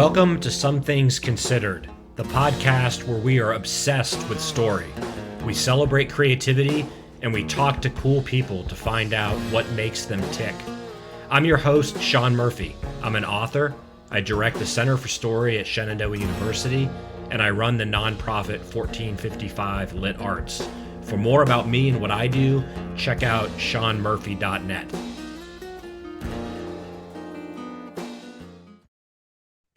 Welcome to Some Things Considered, the podcast where we are obsessed with story. We celebrate creativity and we talk to cool people to find out what makes them tick. I'm your host, Sean Murphy. I'm an author. I direct the Center for Story at Shenandoah University, and I run the nonprofit 1455 Lit Arts. For more about me and what I do, check out seanmurphy.net.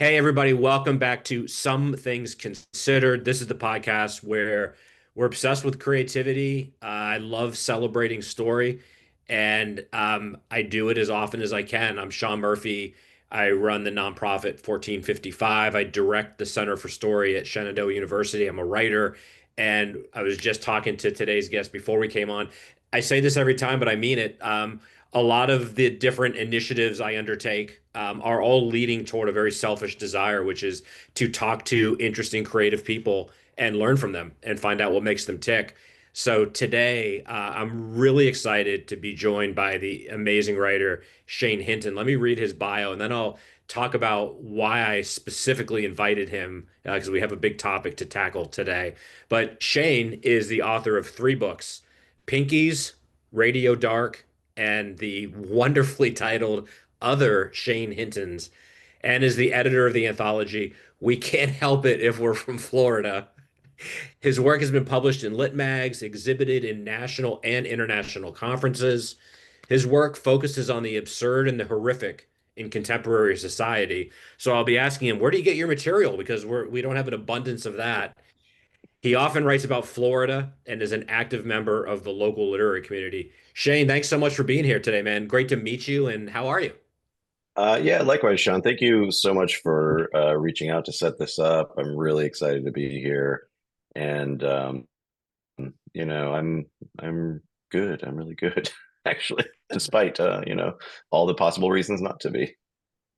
Hey, everybody, welcome back to Some Things Considered. This is the podcast where we're obsessed with creativity. I love celebrating story, and I do it as often as I can. I'm Sean Murphy. I run the nonprofit 1455. I direct the Center for Story at Shenandoah University. I'm a writer, and I was just talking to today's guest before we came on. I say this every time, but I mean it. A lot of the different initiatives I undertake are all leading toward a very selfish desire, which is to talk to interesting, creative people and learn from them and find out what makes them tick. So today, I'm really excited to be joined by the amazing writer Shane Hinton. Let me read his bio, and then I'll talk about why I specifically invited him, because we have a big topic to tackle today. But Shane is the author of three books: Pinkies, Radio Dark, and the wonderfully titled Other Shane Hintons, and is the editor of the anthology We Can't Help It If We're From Florida. His work has been published in lit mags, exhibited in national and international conferences. His work focuses on the absurd and the horrific in contemporary society. So I'll be asking him, where do you get your material? Because we don't have an abundance of that. He often writes about Florida and is an active member of the local literary community. Shane, thanks so much for being here today, man. Great to meet you. And how are you? Yeah, likewise, Sean. Thank you so much for reaching out to set this up. I'm really excited to be here, and I'm good. I'm really good, actually, despite all the possible reasons not to be.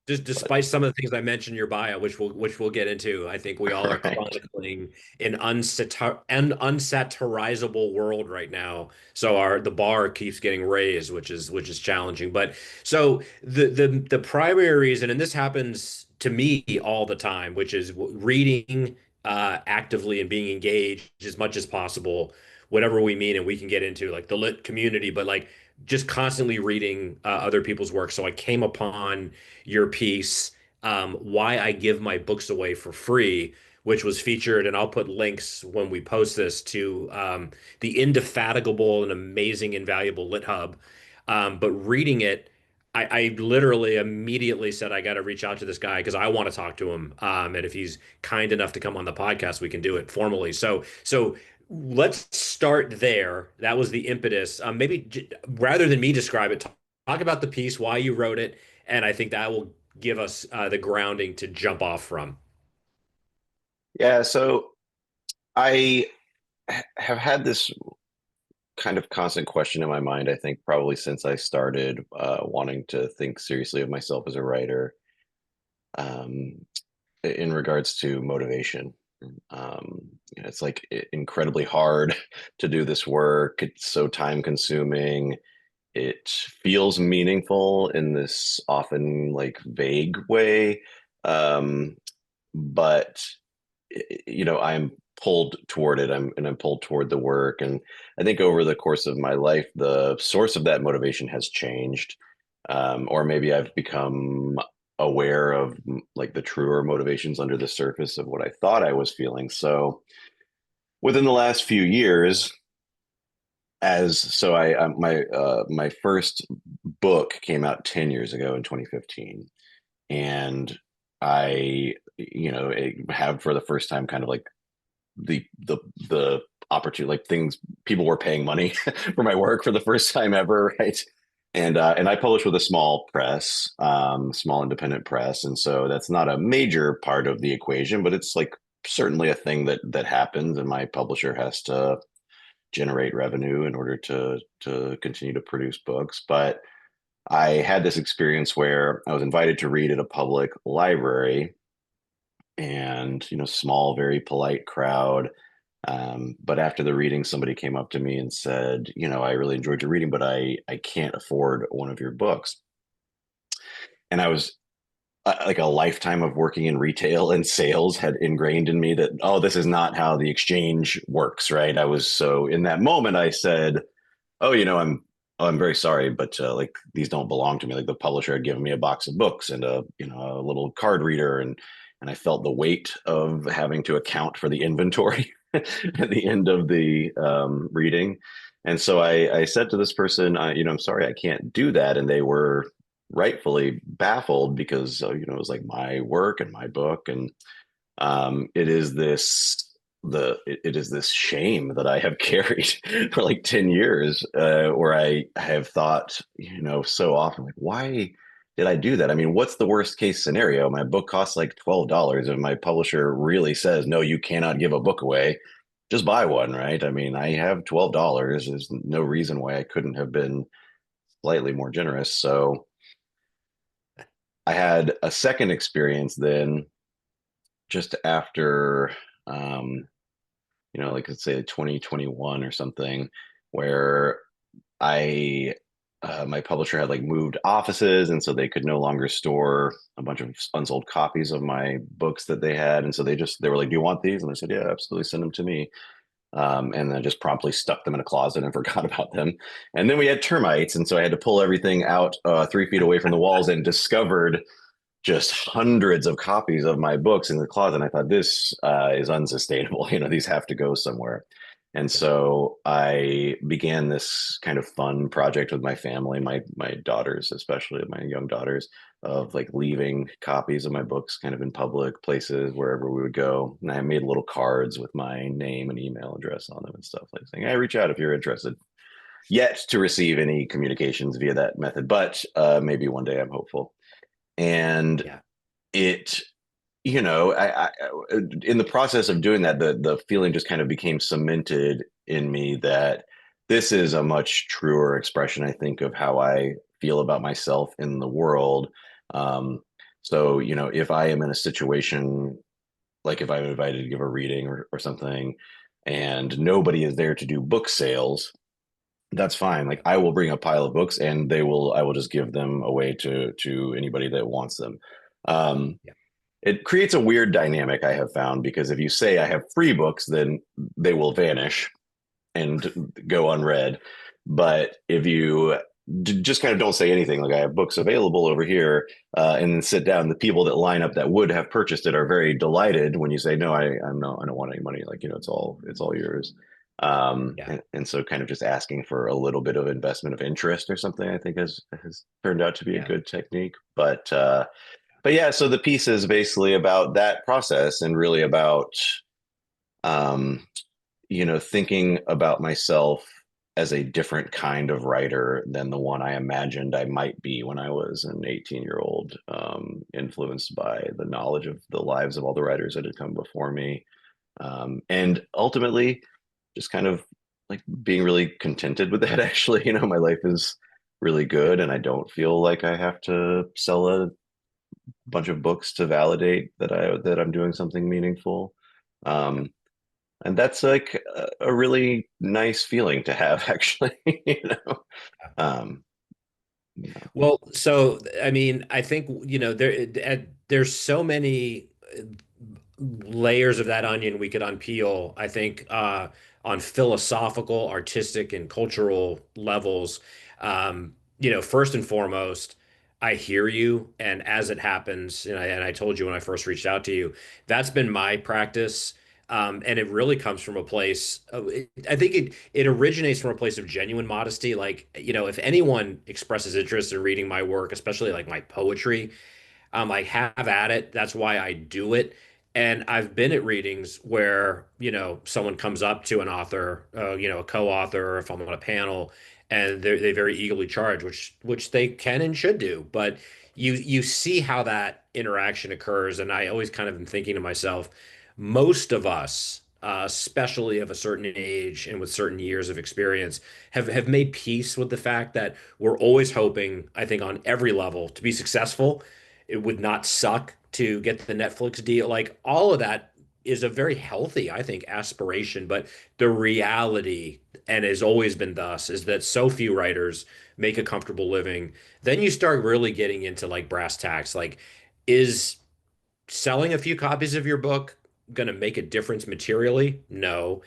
Just But despite some of the things I mentioned in your bio, which we'll get into, I think we all are right, chronicling an unsatirizable world right now. So the bar keeps getting raised, which is challenging. But so the primary reason, and this happens to me all the time, which is reading actively and being engaged as much as possible, whatever we mean, and we can get into like the lit community, but like just constantly reading other people's work. So I came upon your piece, Why I Give My Books Away for Free, which was featured, and I'll put links when we post this to the indefatigable and amazing, invaluable Lit Hub. But reading it, I literally immediately said, I got to reach out to this guy because I want to talk to him. And if he's kind enough to come on the podcast, we can do it formally. So let's start there. That was the impetus. Rather than me describe it, talk about the piece, why you wrote it, and I think that will give us the grounding to jump off from. yeah. So I have had this kind of constant question in my mind. I think probably since I started wanting to think seriously of myself as a writer. Um, in regards to motivation. It's like incredibly hard to do this work. It's so time consuming. It feels meaningful in this often like vague way. Um, but I'm pulled toward it. I'm pulled toward the work. And I think over the course of my life, the source of that motivation has changed. Or maybe I've become aware of like the truer motivations under the surface of what I thought I was feeling. So within the last few years, as so I my first book came out 10 years ago in 2015, and I have for the first time kind of like the opportunity, like things, people were paying money for my work for the first time ever, right? And I publish with a small press, small independent press, and so that's not a major part of the equation, but it's like certainly a thing that happens, and my publisher has to generate revenue in order to continue to produce books. But I had this experience where I was invited to read at a public library, and small, very polite crowd. But after the reading, somebody came up to me and said, I really enjoyed your reading, but I can't afford one of your books. And I was like a lifetime of working in retail and sales had ingrained in me that, oh, this is not how the exchange works, right? I was so in that moment, I said, oh, I'm very sorry, but like these don't belong to me. Like the publisher had given me a box of books and a little card reader, and I felt the weight of having to account for the inventory at the end of the reading. And so I said to this person, I'm sorry, I can't do that. And they were rightfully baffled because, it was like my work and my book. And it is this shame that I have carried for like 10 years, where I have thought, so often, like, why did I do that? I mean, what's the worst case scenario? My book costs like $12. If my publisher really says, no, you cannot give a book away, just buy one, right? I mean, I have $12. There's no reason why I couldn't have been slightly more generous. So I had a second experience then, just after, um, like let's say 2021 or something, where I my publisher had like moved offices, and so they could no longer store a bunch of unsold copies of my books that they had, and so they were like, "Do you want these?" And I said, "Yeah, absolutely, send them to me." And then just promptly stuck them in a closet and forgot about them. And then we had termites, and so I had to pull everything out 3 feet away from the walls, and discovered just hundreds of copies of my books in the closet. And I thought, this is unsustainable. These have to go somewhere. And Yeah. so I began this kind of fun project with my family, my daughters, especially my young daughters, of like leaving copies of my books kind of in public places wherever we would go. And I made little cards with my name and email address on them and stuff, like saying, "Hey, reach out if you're interested." Yet to receive any communications via that method, but maybe one day, I'm hopeful. And Yeah. it in the process of doing that, the feeling just kind of became cemented in me that this is a much truer expression, I think, of how I feel about myself in the world. Um, so if I am in a situation, like if I'm invited to give a reading or something, and nobody is there to do book sales, that's fine. Like, Yeah. I will bring a pile of books, and I will just give them away to anybody that wants them. um, Yeah. it creates a weird dynamic, I have found, because if you say I have free books, then they will vanish and go unread. But if you just kind of don't say anything, like, I have books available over here, and then sit down, the people that line up that would have purchased it are very delighted when you say, no, I don't want any money. Like, it's all yours. Yeah. And so kind of just asking for a little bit of investment of interest or something, I think has turned out to be a Yeah. good technique. But yeah, so the piece is basically about that process, and really about, um, thinking about myself as a different kind of writer than the one I imagined I might be when I was an 18-year-old, influenced by the knowledge of the lives of all the writers that had come before me. And ultimately, just kind of like being really contented with that. Actually, my life is really good, and I don't feel like I have to sell a bunch of books to validate that I'm doing something meaningful. Yeah. Um, and that's like a really nice feeling to have, actually. Um, yeah. Well, so I mean, I think there's so many layers of that onion we could unpeel. I think on philosophical, artistic, and cultural levels. First and foremost, I hear you, and as it happens, and I told you when I first reached out to you, that's been my practice. And it really comes from a place I think it originates from a place of genuine modesty. Like, if anyone expresses interest in reading my work, especially like my poetry, I'm like, have at it. That's why I do it. And I've been at readings where, someone comes up to an author, a co-author, or if I'm on a panel, and they very eagerly charge, which they can and should do. But you see how that interaction occurs, and I always kind of am thinking to myself, most of us, especially of a certain age and with certain years of experience, have made peace with the fact that we're always hoping, I think, on every level to be successful. It would not suck to get the Netflix deal. Like, all of that is a very healthy, I think, aspiration. But the reality, and has always been thus, is that so few writers make a comfortable living. Then you start really getting into like brass tacks. Like, Is selling a few copies of your book going to make a difference materially? No.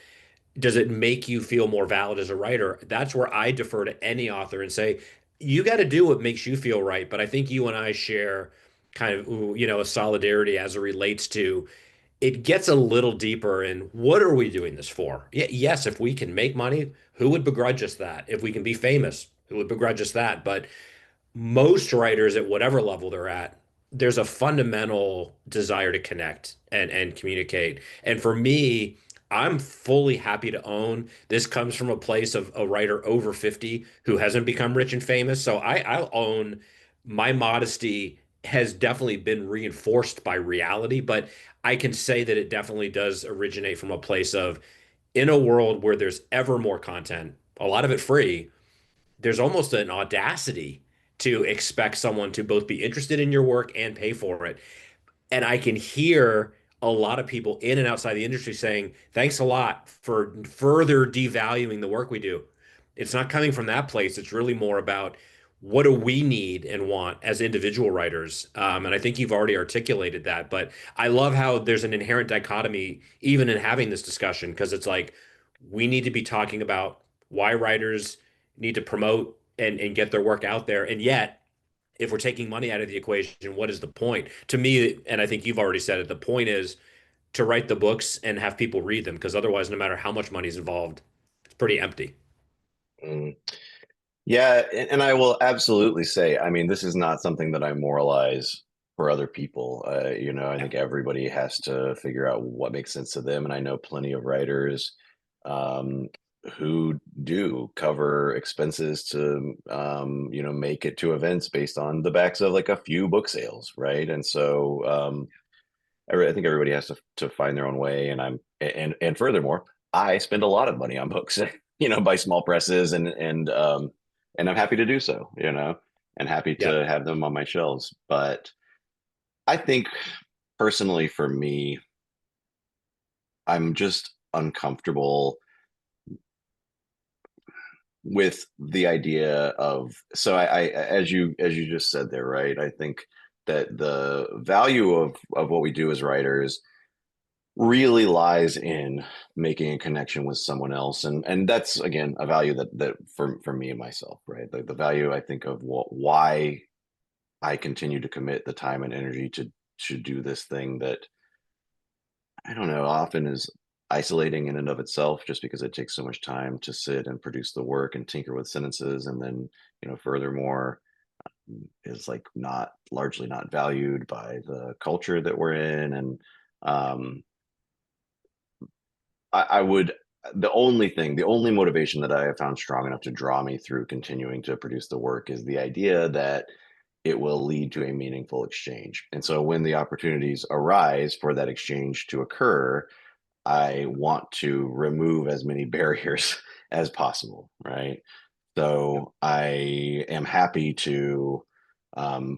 Does it make you feel more valid as a writer? That's where I defer to any author and say, you got to do what makes you feel right. But I think you and I share kind of, a solidarity as it relates to it gets a little deeper in what are we doing this for? Yes, if we can make money, who would begrudge us that? If we can be famous, who would begrudge us that? But most writers at whatever level they're at, there's a fundamental desire to connect and communicate. And for me, I'm fully happy to own this comes from a place of a writer over 50 who hasn't become rich and famous. So I'll own my modesty has definitely been reinforced by reality, but I can say that it definitely does originate from a place of in a world where there's ever more content, a lot of it free, there's almost an audacity to expect someone to both be interested in your work and pay for it. And I can hear a lot of people in and outside the industry saying, thanks a lot for further devaluing the work we do. It's not coming from that place. It's really more about what do we need and want as individual writers. And I think you've already articulated that. But I love how there's an inherent dichotomy even in having this discussion, because it's like we need to be talking about why writers need to promote and get their work out there. And yet, if we're taking money out of the equation, what is the point? To me, and I think you've already said it, the point is to write the books and have people read them, because otherwise, no matter how much money is involved, it's pretty empty. Mm. Yeah, and I will absolutely say, I mean, this is not something that I moralize for other people. I Yeah. think everybody has to figure out what makes sense to them, and I know plenty of writers um, who do cover expenses to, make it to events based on the backs of like a few book sales, right? And so I think everybody has to find their own way, and furthermore, I spend a lot of money on books, by small presses, and I'm happy to do so, and happy Yeah. to have them on my shelves. But I think personally, for me, I'm just uncomfortable with the idea of I as you just said there, right? I think that the value of what we do as writers really lies in making a connection with someone else, and that's again a value that for me and myself, right? Like the value I think of why I continue to commit the time and energy to do this thing that I don't know often is isolating in and of itself, just because it takes so much time to sit and produce the work and tinker with sentences, and then furthermore is like not largely not valued by the culture that we're in. And um I would the only motivation that I have found strong enough to draw me through continuing to produce the work is the idea that it will lead to a meaningful exchange. And so when the opportunities arise for that exchange to occur, I want to remove as many barriers as possible, right? So I am happy to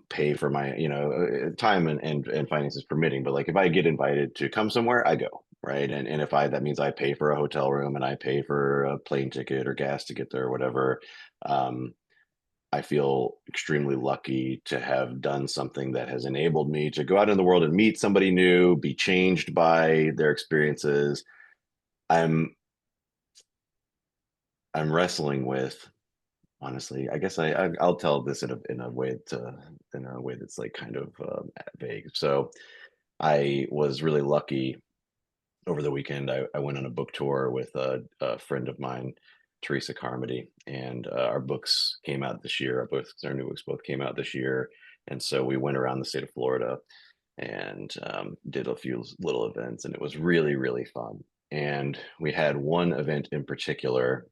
pay for my, time and finances permitting. But like if I get invited to come somewhere, I go, right? And if that means I pay for a hotel room and I pay for a plane ticket or gas to get there or whatever. Um, I feel extremely lucky to have done something that has enabled me to go out in the world and meet somebody new, be changed by their experiences. I'm I'm wrestling with honestly. I guess I'll tell this in a way that's like kind of vague. So I was really lucky over the weekend. I went on a book tour with a friend of mine, Teresa Carmody, and our books came out this year. Our new books both came out this year, and so we went around the state of Florida and did a few little events, and it was really really fun. And we had one event in particular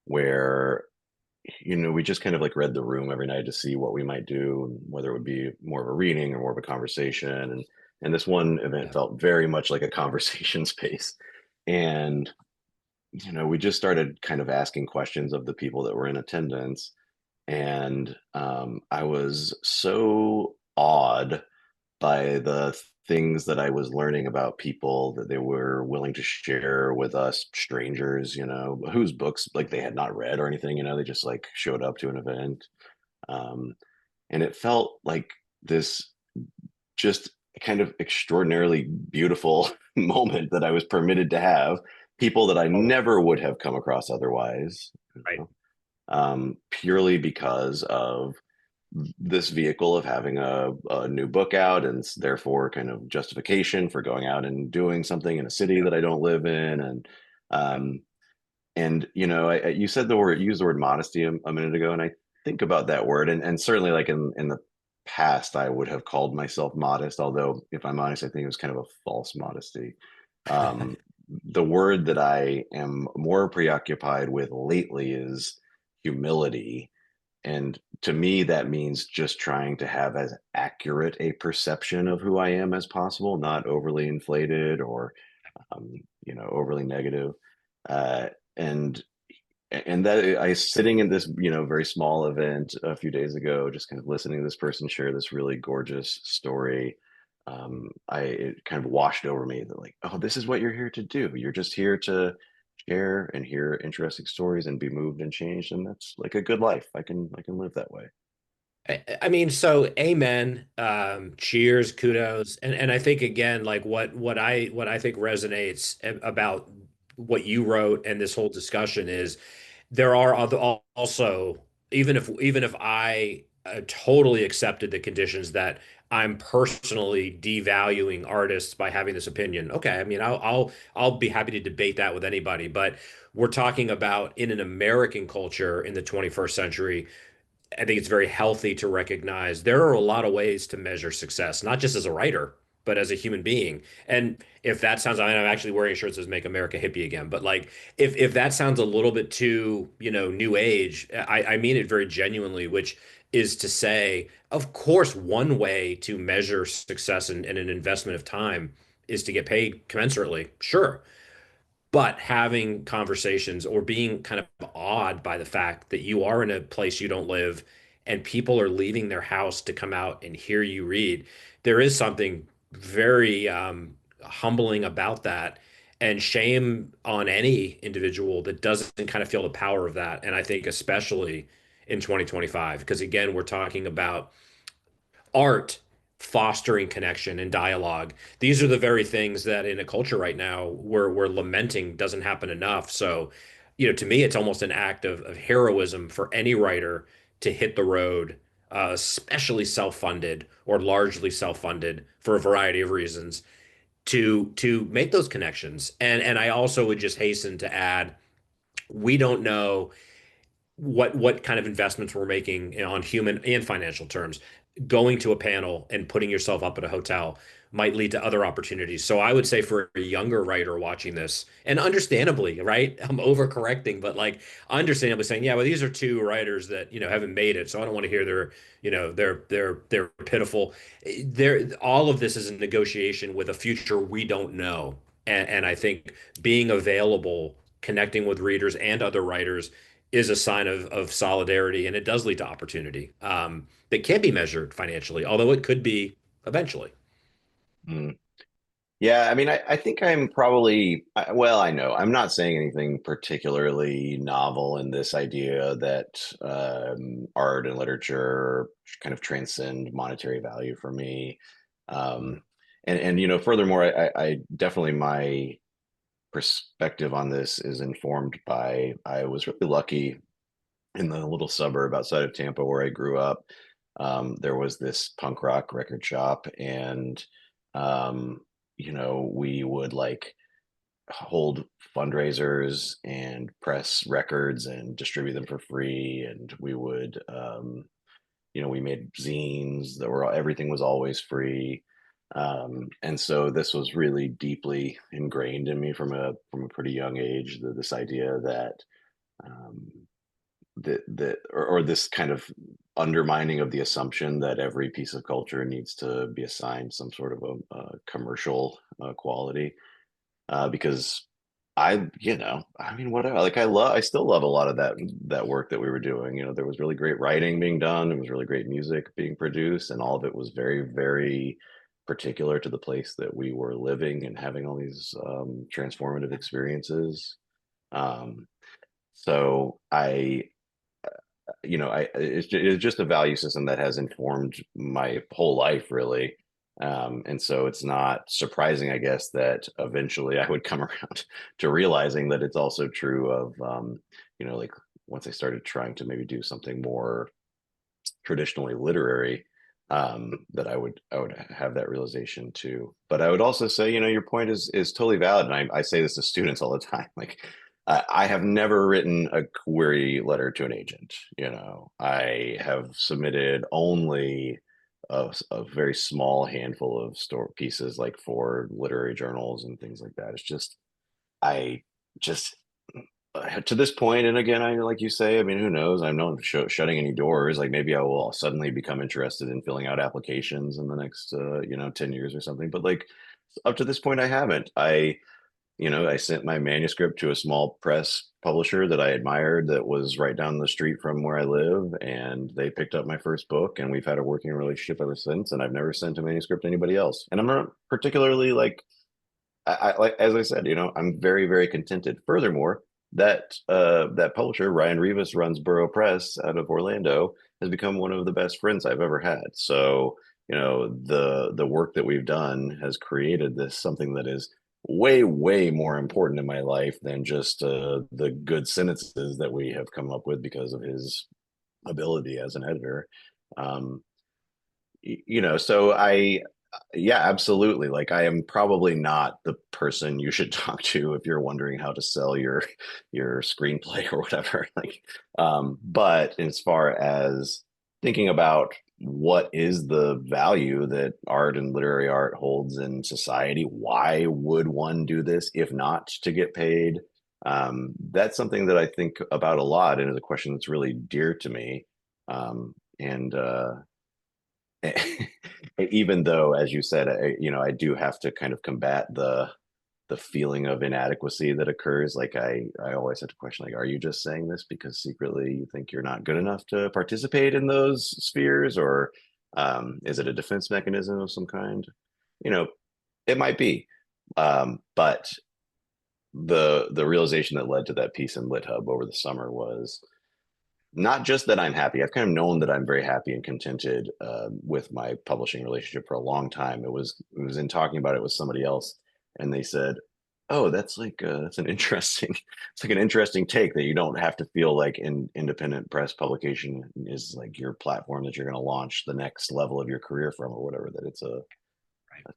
where we just kind of like read the room every night to see what we might do, and whether it would be more of a reading or more of a conversation. And this one event Yeah. felt very much like a conversation space. And we just started kind of asking questions of the people that were in attendance, and I was so awed by the things that I was learning about people that they were willing to share with us strangers, whose books like they had not read or anything, they just like showed up to an event. Um, and it felt like this just kind of extraordinarily beautiful moment that I was permitted to have. People that I Totally. never would have come across otherwise, Right. purely because of this vehicle of having a new book out, and therefore kind of justification for going out and doing something in a city Yeah. that I don't live in. Yeah. Um, and you said the word, used the word modesty a minute ago, and I think about that word, and certainly like in the past, I would have called myself modest. Although, if I'm honest, I think it was kind of a false modesty. Um, the word that I am more preoccupied with lately is humility, and to me, that means just trying to have as accurate a perception of who I am as possible, not overly inflated or um, overly negative. Uh, and and that I was sitting in this, very small event a few days ago, just kind of listening to this person share this really gorgeous story. It kind of washed over me that, like, oh, this is what you're here to do. You're just here to share and hear interesting stories and be moved and changed, and that's like a good life. I can live that way. I mean, so amen. Cheers, kudos. And I think again, like what I think resonates about what you wrote and this whole discussion is there are other also even if I totally accepted the conditions that I'm personally devaluing artists by having this opinion. Okay, I mean, I'll be happy to debate that with anybody, but we're talking about in an American culture in the 21st century. I think it's very healthy to recognize there are a lot of ways to measure success, not just as a writer, but as a human being. And if that sounds, I mean, I'm actually wearing a shirt that says "Make America Hippie Again," but like, if that sounds a little bit too, new age, I mean it very genuinely, which is to say, of course, one way to measure success and an investment of time is to get paid commensurately. Sure. But having conversations or being kind of awed by the fact that you are in a place you don't live and people are leaving their house to come out and hear you read, there is something very humbling about that. And shame on any individual that doesn't kind of feel the power of that. And I think especially in 2025, because again, we're talking about art fostering connection and dialogue. These are the very things that in a culture right now we're lamenting doesn't happen enough. So, to me, it's almost an act of heroism for any writer to hit the road, especially self-funded or largely self-funded for a variety of reasons, to make those connections. And I also would just hasten to add, we don't know what kind of investments we're making on human and financial terms. Going to a panel and putting yourself up at a hotel might lead to other opportunities. So I would say for a younger writer watching this, and understandably, right? I'm overcorrecting, but like understandably saying, yeah, well, these are two writers that, haven't made it. So I don't want to hear they're pitiful. All of this is a negotiation with a future we don't know. And I think being available, connecting with readers and other writers is a sign of solidarity, and it does lead to opportunity that can't be measured financially, although it could be eventually. Mm. Yeah, I mean, I think I'm probably, well, I know I'm not saying anything particularly novel in this idea that art and literature kind of transcend monetary value for me. Um, and furthermore, I definitely, my perspective on this is informed by, I was really lucky in the little suburb outside of Tampa where I grew up. There was this punk rock record shop, and um, we would like hold fundraisers and press records and distribute them for free. And we would, we made zines that were, everything was always free. And so this was really deeply ingrained in me from a pretty young age. This idea that um, or this kind of undermining of the assumption that every piece of culture needs to be assigned some sort of a commercial quality, because I mean, whatever. Like, I still love a lot of that work that we were doing. There was really great writing being done. There was really great music being produced, and all of it was very, very particular to the place that we were living and having all these transformative experiences. Um, so it's just a value system that has informed my whole life, really. And so it's not surprising, I guess, that eventually I would come around to realizing that it's also true of, like once I started trying to maybe do something more traditionally literary, that I would have that realization too. But I would also say, your point is totally valid, and I say this to students all the time. Like, I have never written a query letter to an agent. I have submitted only a very small handful of store pieces, like for literary journals and things like that. It's just I just to this point, and again, I like you say, I mean, who knows? I'm not shutting any doors. Like maybe I will suddenly become interested in filling out applications in the next, 10 years or something. But like up to this point, I haven't. I sent my manuscript to a small press publisher that I admired that was right down the street from where I live, and they picked up my first book, and we've had a working relationship ever since. And I've never sent a manuscript to anybody else. And I'm not particularly like like as I said, I'm very, very contented. Furthermore, that publisher, Ryan Rivas, runs Burrow Press out of Orlando, has become one of the best friends I've ever had. So, the work that we've done has created this something that is way, way more important in my life than just the good sentences that we have come up with because of his ability as an editor. Um, so yeah, absolutely. Like I am probably not the person you should talk to if you're wondering how to sell your screenplay or whatever. Like, but as far as thinking about what is the value that art and literary art holds in society, why would one do this if not to get paid? That's something that I think about a lot, and is a question that's really dear to me. And Even though, as you said, I do have to kind of combat the feeling of inadequacy that occurs. Like I always have to question, like, are you just saying this because secretly you think you're not good enough to participate in those spheres, or is it a defense mechanism of some kind? You know, it might be, but the realization that led to that piece in LitHub over the summer was not just that I'm happy. I've kind of known that I'm very happy and contented with my publishing relationship for a long time. It was in talking about it with somebody else, and they said, "Oh, that's an interesting it's like an interesting take that you don't have to feel like independent press publication is like your platform that you're going to launch the next level of your career from or whatever. That it's a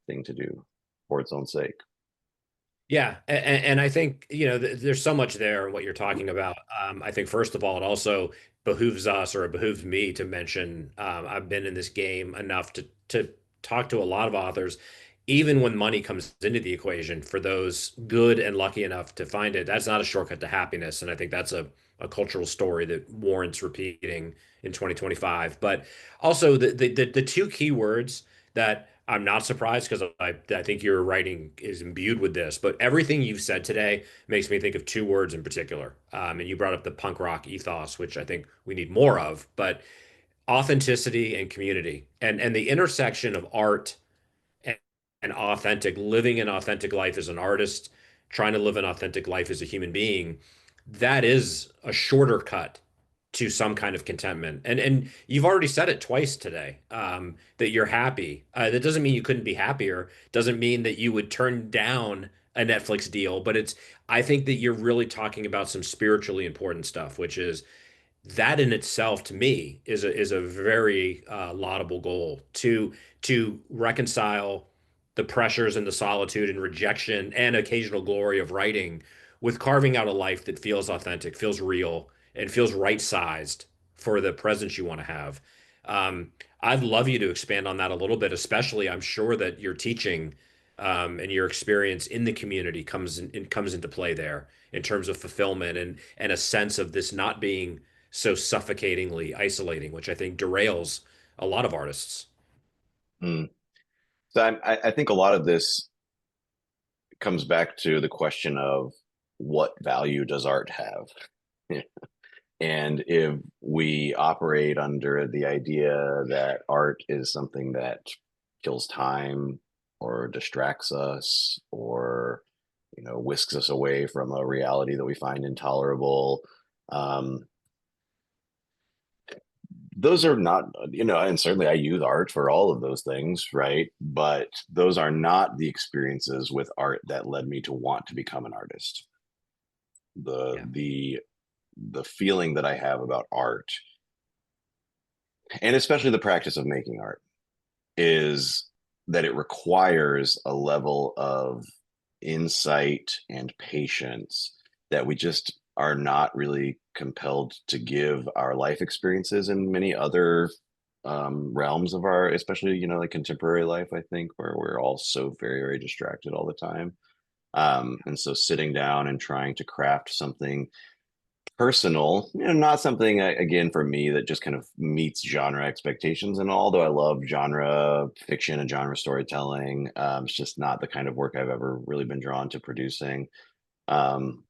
thing to do for its own sake." Yeah, and I think there's so much there in what you're talking about. I think first of all, it also behooves us, or it behooves me, to mention I've been in this game enough to talk to a lot of authors, even when money comes into the equation. For those good and lucky enough to find it, that's not a shortcut to happiness, and I think that's a cultural story that warrants repeating in 2025. But also the two key words that I'm not surprised, because I think your writing is imbued with this, but everything you've said today makes me think of two words in particular. And you brought up the punk rock ethos, which I think we need more of, but authenticity and community, and the intersection of art and, and authentic, living an authentic life as an artist, trying to live an authentic life as a human being. That is a shorter cut to some kind of contentment. And you've already said it twice today, that you're happy. That doesn't mean you couldn't be happier. Doesn't mean that you would turn down a Netflix deal. But I think that you're really talking about some spiritually important stuff, which is that in itself, to me, is a very laudable goal, to reconcile the pressures and the solitude and rejection and occasional glory of writing with carving out a life that feels authentic, feels real, and feels right-sized for the presence you want to have. Um, I'd love you to expand on that a little bit, especially I'm sure that your teaching and your experience in the community comes into play there in terms of fulfillment and a sense of this not being so suffocatingly isolating, which I think derails a lot of artists. Mm. So I think a lot of this comes back to the question of what value does art have? And if we operate under the idea that art is something that kills time or distracts us or whisks us away from a reality that we find intolerable, um, those are not, and certainly I use art for all of those things, right? But those are not the experiences with art that led me to want to become an artist. The Yeah, the the feeling that I have about art, and especially the practice of making art, is that it requires a level of insight and patience that we just are not really compelled to give our life experiences in many other realms of our, especially, like contemporary life, I think, where we're all so very, very distracted all the time. And so sitting down and trying to craft something personal, not something again for me that just kind of meets genre expectations. And although I love genre fiction and genre storytelling, it's just not the kind of work I've ever really been drawn to producing. Um,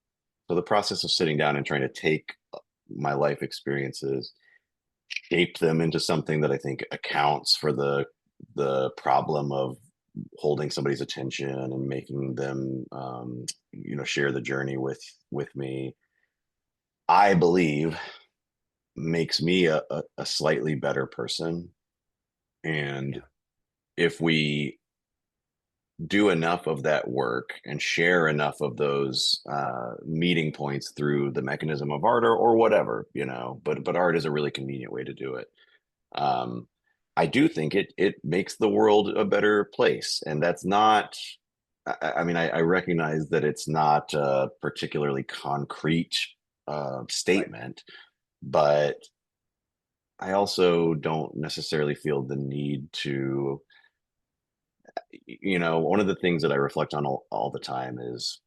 so the process of sitting down and trying to take my life experiences, shape them into something that I think accounts for the problem of holding somebody's attention and making them, share the journey with me, I believe makes me a slightly better person. And yeah, if we do enough of that work and share enough of those meeting points through the mechanism of art, or whatever, but art is a really convenient way to do it. Um, I do think it makes the world a better place, and that's not. I mean, I recognize that it's not a particularly concrete right. statement, but I also don't necessarily feel the need to, one of the things that I reflect on all the time is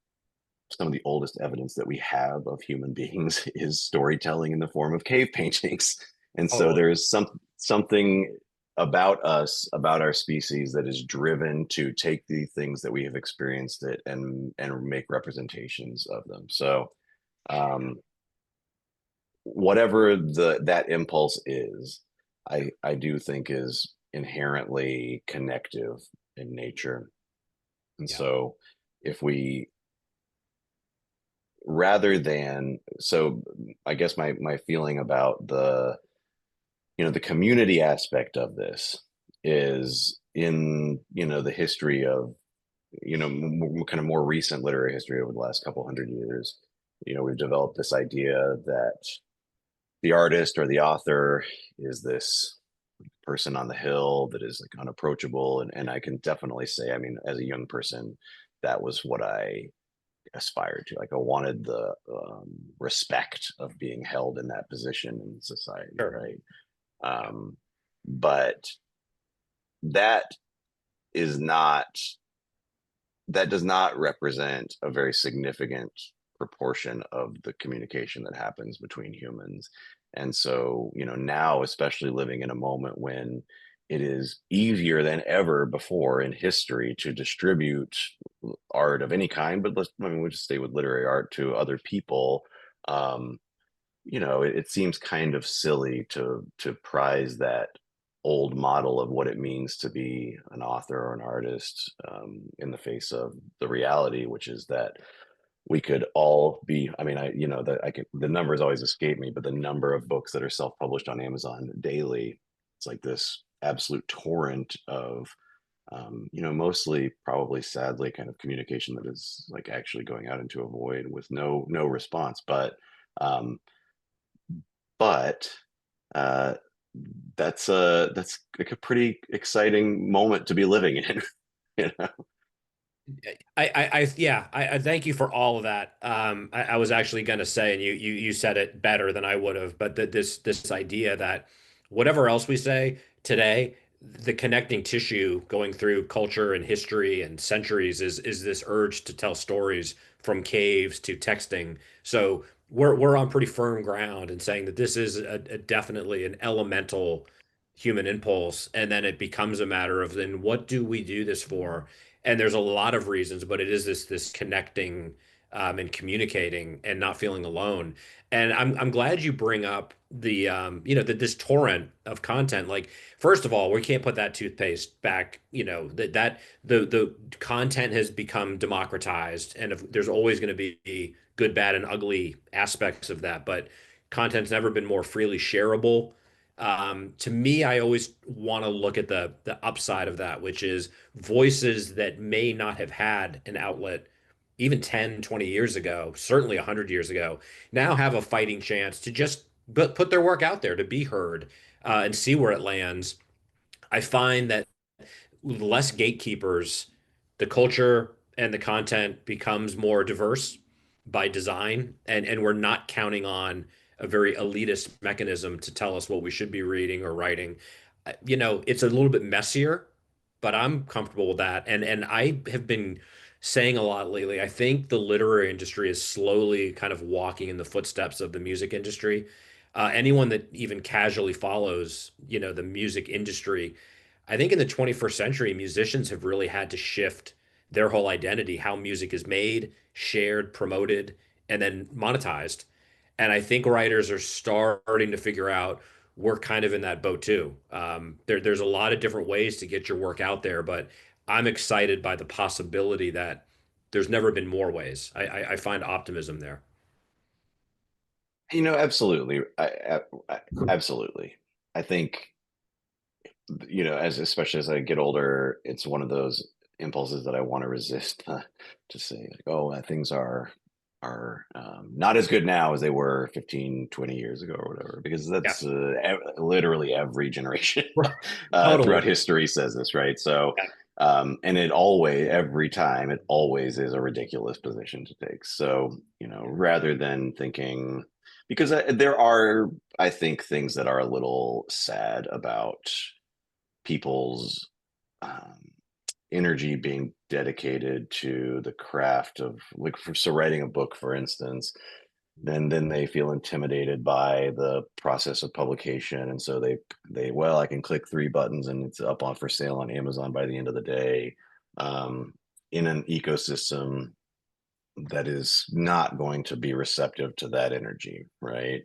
some of the oldest evidence that we have of human beings is storytelling in the form of cave paintings. And so Totally. there's something about us, about our species, that is driven to take the things that we have experienced it and make representations of them. So um, whatever that impulse is, I do think is inherently connective in nature. And Yeah, so if we, rather than, so I guess my feeling about the community aspect of this is in, the history of, kind of more recent literary history over the last couple hundred years. We've developed this idea that the artist or the author is this person on the hill that is like unapproachable. And I can definitely say, I mean, as a young person, that was what I aspired to. Like I wanted the respect of being held in that position in society, sure. right? Yeah, But that is not, that does not represent a very significant proportion of the communication that happens between humans. And so, now, especially living in a moment when it is easier than ever before in history to distribute art of any kind, but we'll just stay with literary art, to other people. Um, it seems kind of silly to prize that old model of what it means to be an author or an artist, in the face of the reality, which is that we could all be. I mean, that I could, the numbers always escape me, but the number of books that are self-published on Amazon daily, it's like this absolute torrent of, mostly probably sadly kind of communication that is like actually going out into a void with no response. But uh, that's like a pretty exciting moment to be living in. you know? yeah, I thank you for all of that. I was actually going to say, and you said it better than I would have, but that this idea that whatever else we say today, the connecting tissue going through culture and history and centuries is this urge to tell stories from caves to texting. So we're on pretty firm ground in saying that this is a definitely an elemental human impulse, and then it becomes a matter of then what do we do this for? And there's a lot of reasons, but it is this connecting and communicating and not feeling alone. And I'm glad you bring up the that this torrent of content. Like, first of all, we can't put that toothpaste back. That the content has become democratized, and if, there's always going to be good, bad, and ugly aspects of that. But content's never been more freely shareable. To me, I always want to look at the upside of that, which is voices that may not have had an outlet even 10, 20 years ago, certainly 100 years ago, now have a fighting chance to just put their work out there to be heard, and see where it lands. I find that with less gatekeepers, the culture and the content becomes more diverse by design, and we're not counting on a very elitist mechanism to tell us what we should be reading or writing. It's a little bit messier, but I'm comfortable with that. And I have been saying a lot lately. I think the literary industry is slowly kind of walking in the footsteps of the music industry. Anyone that even casually follows, the music industry, I think in the 21st century, musicians have really had to shift their whole identity, how music is made, shared, promoted, and then monetized. And I think writers are starting to figure out we're kind of in that boat too. There's a lot of different ways to get your work out there, but I'm excited by the possibility that there's never been more ways. I find optimism there. Absolutely. Absolutely. I think, as especially as I get older, it's one of those impulses that I want to resist, to say like, oh, things are not as good now as they were 15, 20 years ago or whatever, because Yeah, that's literally every generation throughout totally. history says this, right? So, Yeah, and it always, every time, it always is a ridiculous position to take. So, rather than thinking, because there are, I think, things that are a little sad about people's um, energy being dedicated to the craft of, like, so writing a book, for instance, then they feel intimidated by the process of publication, and so they well, I can click three buttons and it's up on for sale on Amazon by the end of the day, um, in an ecosystem that is not going to be receptive to that energy, right?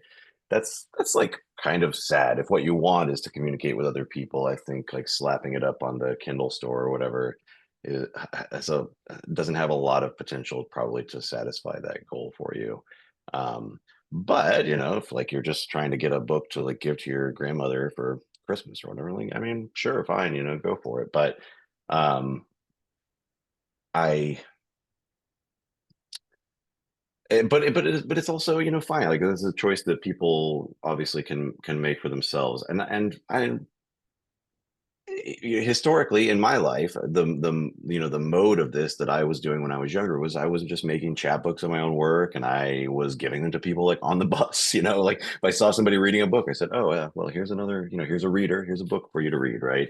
That's like kind of sad. If what you want is to communicate with other people, I think like slapping it up on the Kindle store or whatever is, so doesn't have a lot of potential probably to satisfy that goal for you. Um, but if like you're just trying to get a book to like give to your grandmother for Christmas or whatever, like, I mean, sure, fine, go for it. But um, I but it's also fine, like this is a choice that people obviously can make for themselves, and I historically in my life, the mode of this that I was doing when I was younger was I was just making chapbooks of my own work, and I was giving them to people like on the bus, like if I saw somebody reading a book, I said, oh yeah, well, here's another, here's a reader, here's a book for you to read, right?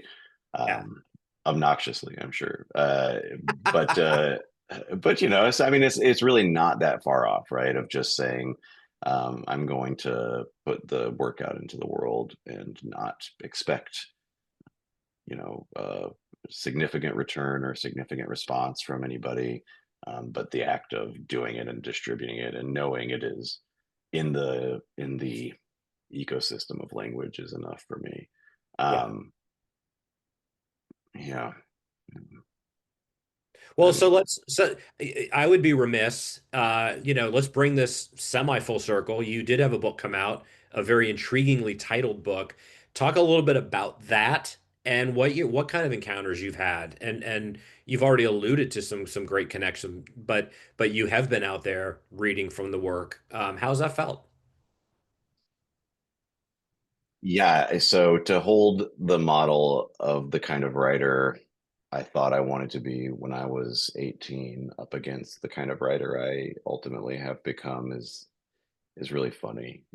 yeah, um Obnoxiously, I'm sure, but so, I mean, it's really not that far off, right, of just saying, I'm going to put the work out into the world and not expect significant return or significant response from anybody, but the act of doing it and distributing it and knowing it is in the ecosystem of language is enough for me. yeah. Yeah. Well, Um, so I would be remiss, let's bring this semi full circle. You did have a book come out, a very intriguingly titled book. Talk a little bit about that and what kind of encounters you've had. And you've already alluded to some great connection, but you have been out there reading from the work. How's that felt? yeah, so to hold the model of the kind of writer I thought I wanted to be when I was 18 up against the kind of writer I ultimately have become is really funny,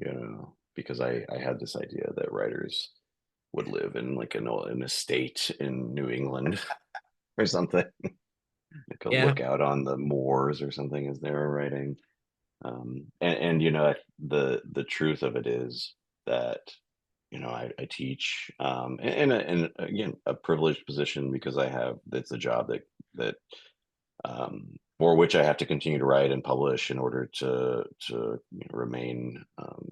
because I had this idea that writers would live in like an estate in New England or something, like a Yeah, lookout on the moors or something as they were writing. And the truth of it is that I teach, and again, a privileged position because it's a job that for which I have to continue to write and publish in order to remain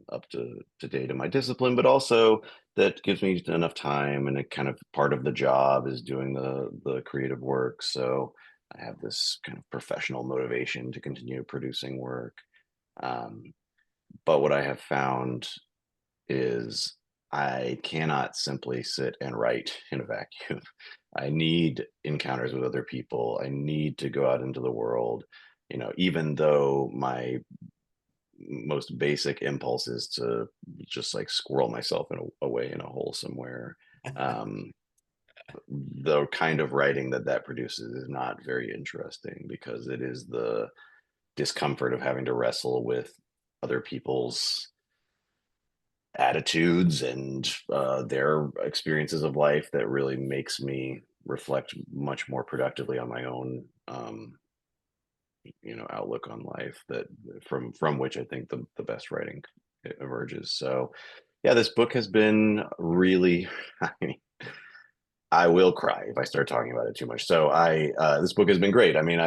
up to date in my discipline, but also that gives me enough time, and it kind of part of the job is doing the creative work. So I have this kind of professional motivation to continue producing work. Um, but what I have found is I cannot simply sit and write in a vacuum. I need encounters with other people. I need to go out into the world. Even though my most basic impulse is to just like squirrel myself away in a hole somewhere. Um, the kind of writing that produces is not very interesting because it is the discomfort of having to wrestle with other people's attitudes and their experiences of life that really makes me reflect much more productively on my own outlook on life, that from which I think the best writing emerges. So yeah, this book has been really I mean, I will cry if I start talking about it too much. So this book has been great. I mean,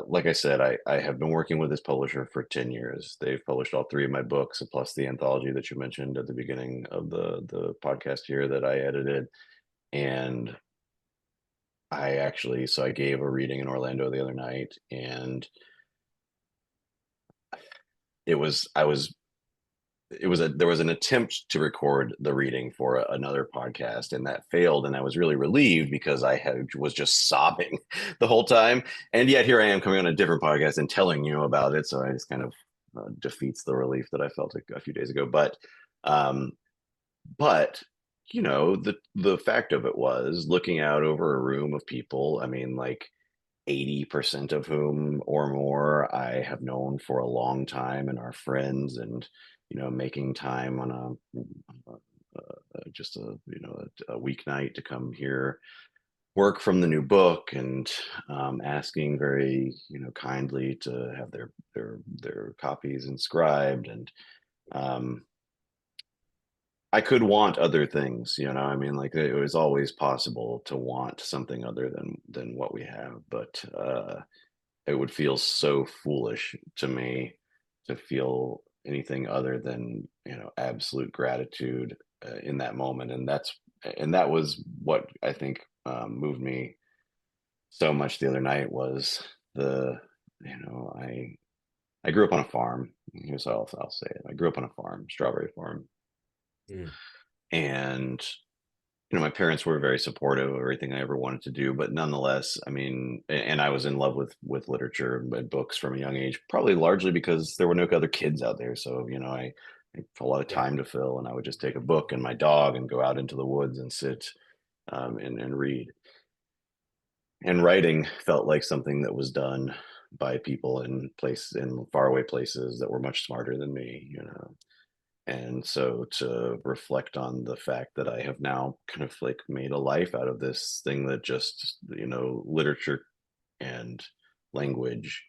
like I said, I have been working with this publisher for 10 years. They've published all three of my books, plus the anthology that you mentioned at the beginning of the podcast here that I edited. And I gave a reading in Orlando the other night, and it was, I was there was an attempt to record the reading for another podcast, and that failed, and I was really relieved because was just sobbing the whole time, and yet here I am coming on a different podcast and telling you about it, so I just kind of defeats the relief that I felt a few days ago. Um but the fact of it was, looking out over a room of people, I mean, like 80% of whom or more I have known for a long time and are friends, and making time on just a weeknight to come here, work from the new book, and asking very kindly to have their copies inscribed. And um, I could want other things, I mean, like, it was always possible to want something other than what we have, but it would feel so foolish to me to feel anything other than absolute gratitude in that moment. And that was what I think moved me so much the other night, was the you know I grew up on a farm. Here's how I'll say it: I grew up on a farm, strawberry farm. Mm, And my parents were very supportive of everything I ever wanted to do, but nonetheless, I mean, and I was in love with literature and books from a young age, probably largely because there were no other kids out there. So I had a lot of yeah, time to fill, and I would just take a book and my dog and go out into the woods and sit and read. And writing felt like something that was done by people in faraway places that were much smarter than me. And so to reflect on the fact that I have now kind of like made a life out of this thing, that just, literature and language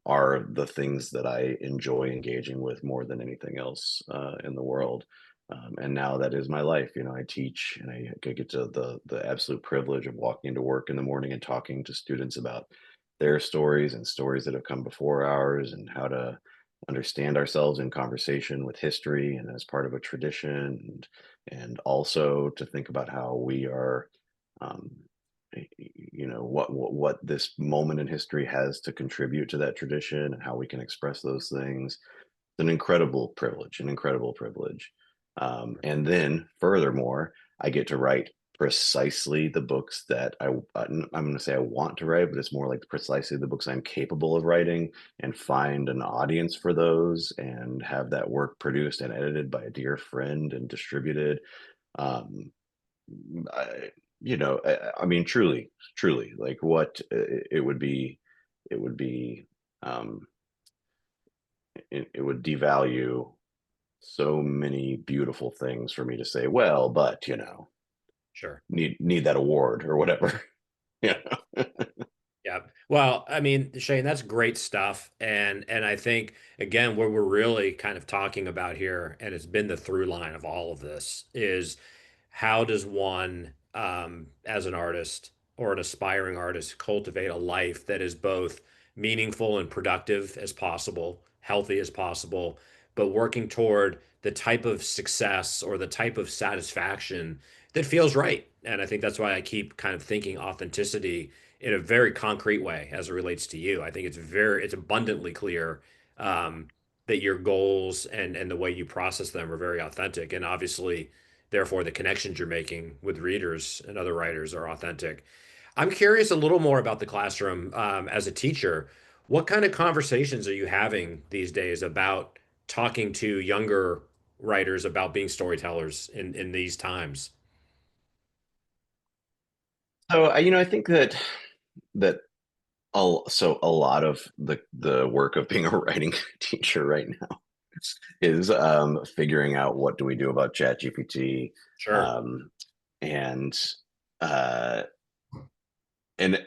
are the things that I enjoy engaging with more than anything else in the world. And now that is my life. I teach, and I get to the absolute privilege of walking into work in the morning and talking to students about their stories and stories that have come before ours, and how to understand ourselves in conversation with history and as part of a tradition, and also to think about how we are um, what this moment in history has to contribute to that tradition, and how we can express those things. It's an incredible privilege. And then furthermore, I get to write precisely the books that I'm going to say I want to write, but it's more like precisely the books I'm capable of writing, and find an audience for those, and have that work produced and edited by a dear friend and distributed. um, I, I mean, truly, like, what it would be, um, it would devalue so many beautiful things for me to say, well, but sure. need that award or whatever. Yeah. Yeah. Well, I mean, Shane, that's great stuff. And I think again, what we're really kind of talking about here, and it's been the through line of all of this, is how does one, as an artist or an aspiring artist, cultivate a life that is both meaningful and productive as possible, healthy as possible, but working toward the type of success or the type of satisfaction that feels right. And I think that's why I keep kind of thinking authenticity in a very concrete way as it relates to you. I think it's abundantly clear. Um, that your goals and the way you process them are very authentic. And obviously, therefore, the connections you're making with readers and other writers are authentic. I'm curious a little more about the classroom as a teacher. What kind of conversations are you having these days about talking to younger writers about being storytellers in these times? So I think that a lot of the work of being a writing teacher right now is figuring out what do we do about ChatGPT, Sure. um, and uh, and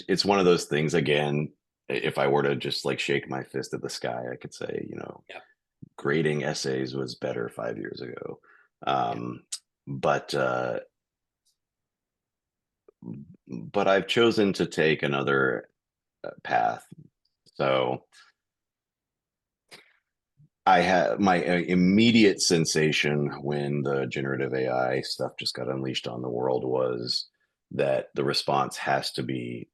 it's one of those things again. If I were to just like shake my fist at the sky, I could say, Yeah. grading essays was better 5 years ago. Yeah. Um, but I've chosen to take another path. So I had my immediate sensation when the generative AI stuff just got unleashed on the world was that the response has to be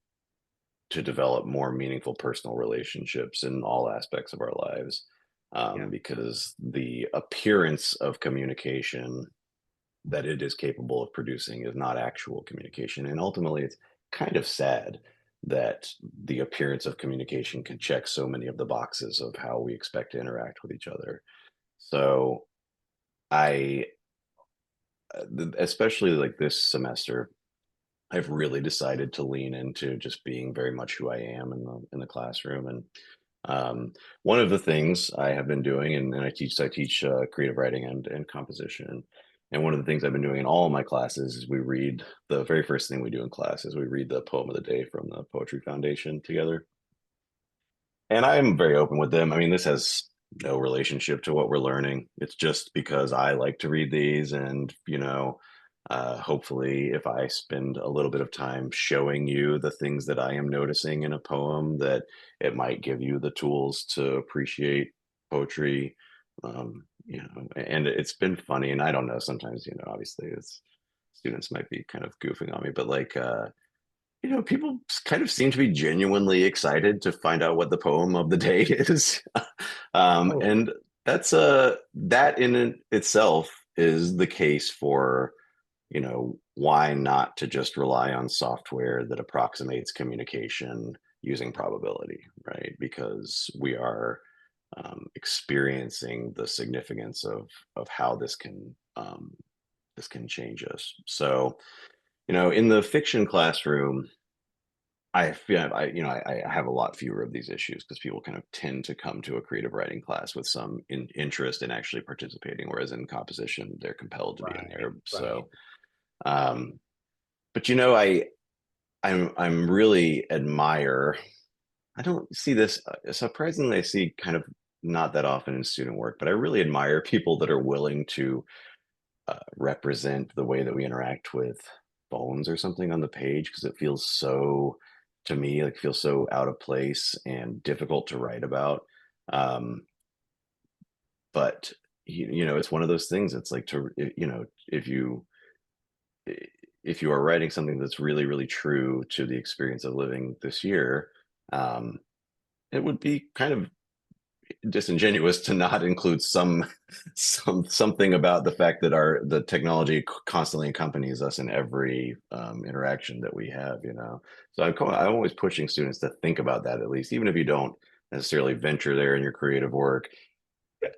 to develop more meaningful personal relationships in all aspects of our lives. Yeah. Because the appearance of communication that it is capable of producing is not actual communication. And ultimately, it's kind of sad that the appearance of communication can check so many of the boxes of how we expect to interact with each other. So I, especially like this semester, I've really decided to lean into just being very much who I am in the classroom. And one of the things I have been doing, and I teach creative writing and composition. And one of the things I've been doing in all my classes is we read the very first thing we do in class is we read the poem of the day from the Poetry Foundation together. And I'm very open with them. I mean, this has no relationship to what we're learning. It's just because I like to read these, and hopefully, if I spend a little bit of time showing you the things that I am noticing in a poem, that it might give you the tools to appreciate poetry. And it's been funny, and I don't know. Sometimes, obviously, it's students might be kind of goofing on me, but like. People kind of seem to be genuinely excited to find out what the poem of the day is. Oh, And that itself is the case for, why not to just rely on software that approximates communication using probability, right? Because we are experiencing the significance of how this can change us. So, in the fiction classroom, I feel I have a lot fewer of these issues because people kind of tend to come to a creative writing class with some interest in actually participating, whereas in composition they're compelled to be in right, there. right. So, um, but I'm really admire. I don't see this surprisingly. I see kind of not that often in student work, but I really admire people that are willing to represent the way that we interact with phones or something on the page because it feels so to me like feels so out of place and difficult to write about. um but it's one of those things. It's like if you are writing something that's really really true to the experience of living this year, um it would be kind of disingenuous to not include something about the fact that the technology constantly accompanies us in every interaction that we have. So I'm always pushing students to think about that, at least even if you don't necessarily venture there in your creative work.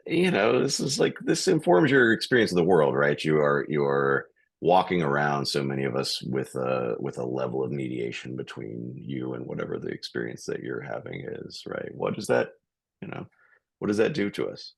This is like this informs your experience of the world, right? You are walking around, so many of us, with a level of mediation between you and whatever the experience that you're having is, right? You know what does that do to us?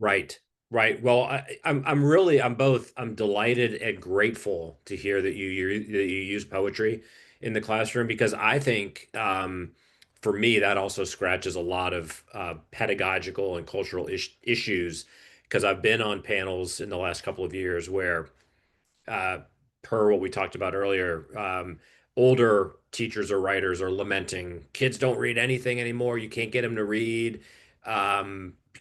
Right. Right. Well, I'm delighted and grateful to hear that you use poetry in the classroom because I think for me that also scratches a lot of pedagogical and cultural issues because I've been on panels in the last couple of years where uh, per what we talked about earlier, older teachers or writers are lamenting kids don't read anything anymore. You can't get them to read.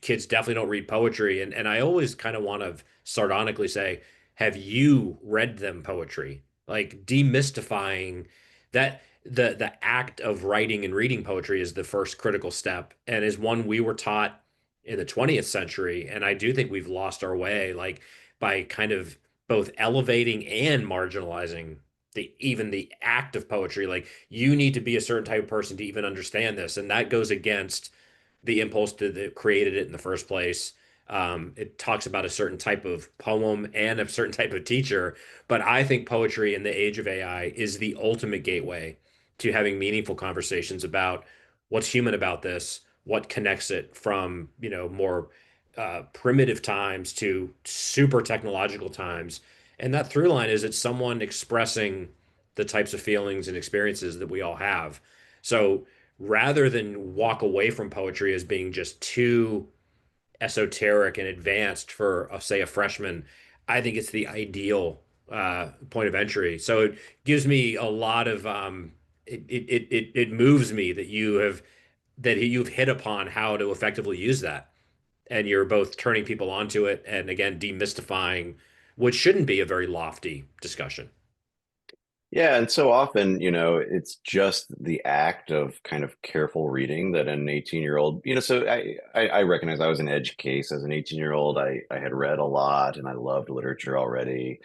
Kids definitely don't read poetry. And I always kind of want to sardonically say, have you read them poetry? Like demystifying that the act of writing and reading poetry is the first critical step and is one we were taught in the 20th century. And I do think we've lost our way, like by kind of both elevating and marginalizing even the act of poetry. Like you need to be a certain type of person to even understand this. And that goes against the impulse that created it in the first place. It talks about a certain type of poem and a certain type of teacher, but I think poetry in the age of AI is the ultimate gateway to having meaningful conversations about what's human about this, what connects it from, more primitive times to super technological times. And that through line is it's someone expressing the types of feelings and experiences that we all have. So rather than walk away from poetry as being just too esoteric and advanced for, say, a freshman, I think it's the ideal point of entry. So it gives me a lot of it moves me that you've hit upon how to effectively use that, and you're both turning people onto it and again demystifying what shouldn't be a very lofty discussion. Yeah, and so often, it's just the act of kind of careful reading that an 18-year-old, so I recognize I was an edge case as an 18-year-old. I had read a lot and I loved literature already.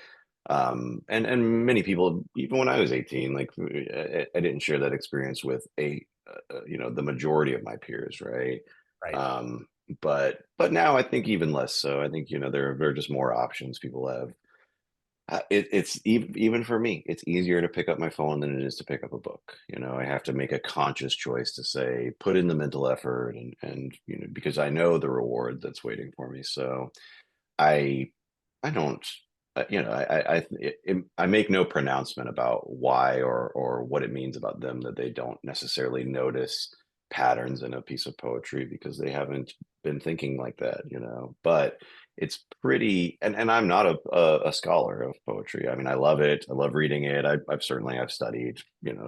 And many people, even when I was 18, like I didn't share that experience with the majority of my peers, right? Right. Um, but now I think even less so. I think, there are just more options people have. It's even for me, it's easier to pick up my phone than it is to pick up a book. I have to make a conscious choice to say, put in the mental effort and because I know the reward that's waiting for me. So I I don't, I make no pronouncement about why or what it means about them that they don't necessarily notice patterns in a piece of poetry because they haven't been thinking like that, But it's pretty, and I'm not a scholar of poetry. I mean, I love it. I love reading it. I've studied,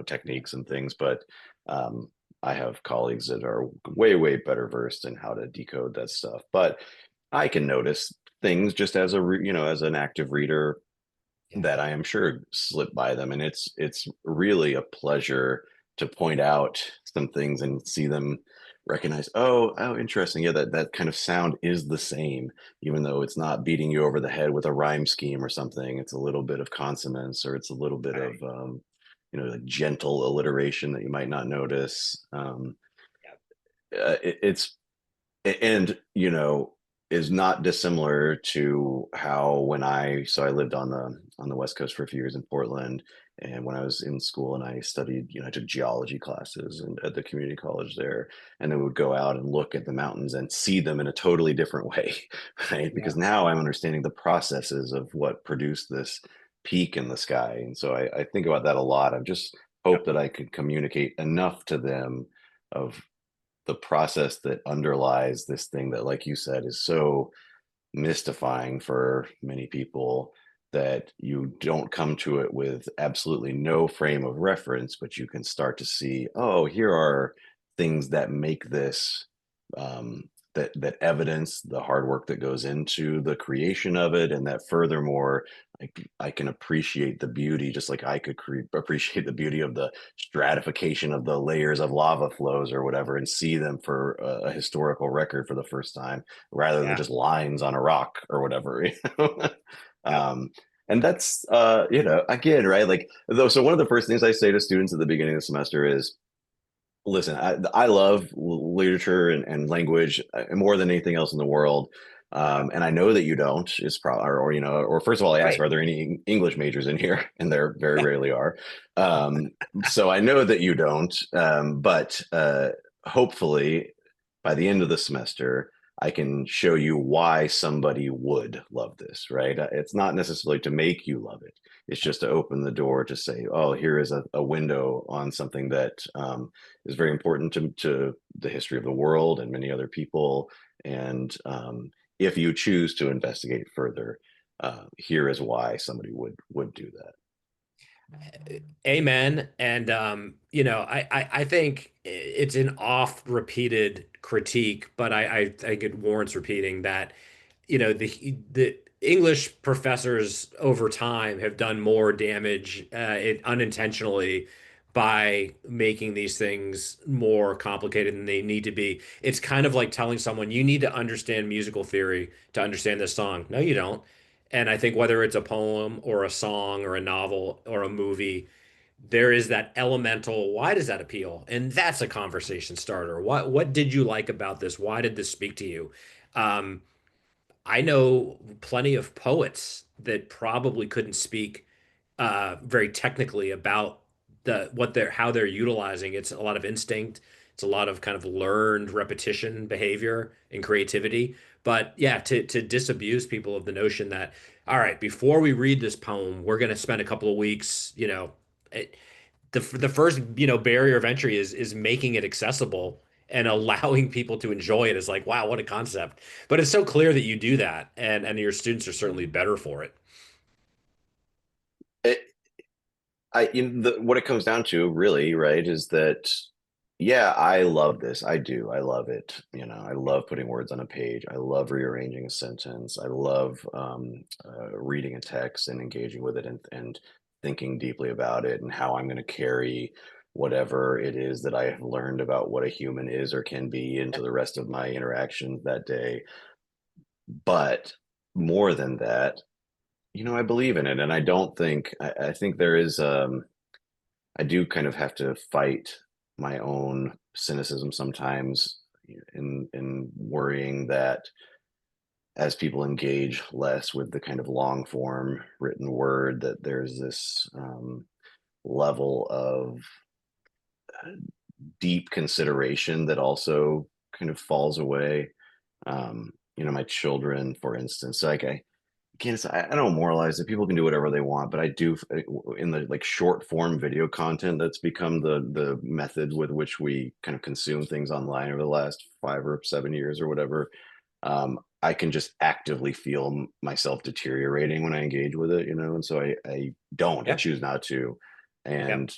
techniques and things, but um, I have colleagues that are way better versed in how to decode that stuff. But I can notice things just as as an active reader Yeah. that I am sure slip by them, and it's really a pleasure to point out some things and see them recognize, oh, interesting, yeah, that kind of sound is the same, even though it's not beating you over the head with a rhyme scheme or something. It's a little bit of consonance, or it's a little bit of Right. like gentle alliteration that you might not notice. Yeah. It's and is not dissimilar to how I lived on the west coast for a few years in Portland, and when I was in school and I studied, I took geology classes and at the community college there, and then would go out and look at the mountains and see them in a totally different way, right? Yeah. Because now I'm understanding the processes of what produced this peak in the sky. And so I think about that a lot. I've just Yep. hoped that I could communicate enough to them of the process that underlies this thing that, like you said, is so mystifying for many people, that you don't come to it with absolutely no frame of reference, but you can start to see, oh, here are things that make this, that evidence the hard work that goes into the creation of it, and that furthermore, I can appreciate the beauty, just like I could appreciate the beauty of the stratification of the layers of lava flows or whatever, and see them for a historical record for the first time, rather than Yeah. just lines on a rock or whatever. Yep. um, and that's again, right, like, though, so one of the first things I say to students at the beginning of the semester is, listen, I love literature and language more than anything else in the world. Yep. And I know that you don't. It's probably, or first of all, I ask, Right. are there any English majors in here? And there very rarely are. So I know that you don't. But hopefully, by the end of the semester, I can show you why somebody would love this, right? It's not necessarily to make you love it. It's just to open the door to say, oh, here is a window on something that is very important to the history of the world and many other people. And if you choose to investigate further, here is why somebody would do that. Amen. And I think it's an oft repeated critique, but I think it warrants repeating that, the English professors over time have done more damage, unintentionally by making these things more complicated than they need to be. It's kind of like telling someone you need to understand musical theory to understand this song. No, you don't. And I think whether it's a poem or a song or a novel or a movie, there is that elemental, why does that appeal? And that's a conversation starter. What did you like about this? Why did this speak to you? Um, I know plenty of poets that probably couldn't speak very technically about the what they're how they're utilizing. It's a lot of instinct. It's a lot of kind of learned repetition behavior and creativity. But yeah, to disabuse people of the notion that, all right, before we read this poem, we're going to spend a couple of weeks, the first, barrier of entry is making it accessible and allowing people to enjoy it is like, wow, what a concept. But it's so clear that you do that, and your students are certainly better for it. It, what it comes down to really, right, is that, yeah, I love this. I do. I love it. I love putting words on a page. I love rearranging a sentence. I love reading a text and engaging with it and thinking deeply about it and how I'm going to carry whatever it is that I have learned about what a human is or can be into the rest of my interactions that day. But more than that, I believe in it, and I think there is. I do kind of have to fight my own cynicism sometimes in worrying that as people engage less with the kind of long form written word, that there's this level of deep consideration that also kind of falls away. My children, for instance, like again, I don't moralize that people can do whatever they want, but I do in the like short form video content that's become the method with which we kind of consume things online over the last 5 or 7 years or whatever. I can just actively feel myself deteriorating when I engage with it, and so I Yeah. choose not to. Yep. And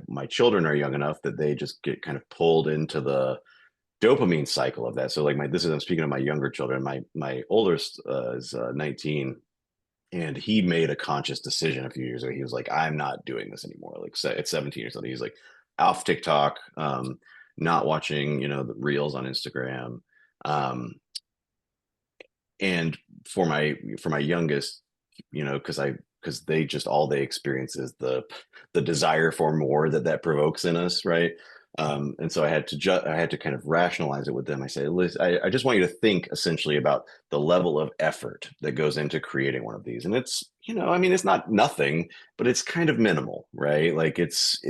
my children are young enough that they just get kind of pulled into the dopamine cycle of that. So like I'm speaking of my younger children. My oldest is 19, and he made a conscious decision a few years ago. He was like, I'm not doing this anymore. Like at 17 or something, he's like off TikTok, not watching, the reels on Instagram. Um, and for my youngest, because they just all they experience is the desire for more that provokes in us, right? And so I had to kind of rationalize it with them. I say, listen, I just want you to think essentially about the level of effort that goes into creating one of these, and it's I mean it's not nothing, but it's kind of minimal, right? Like it's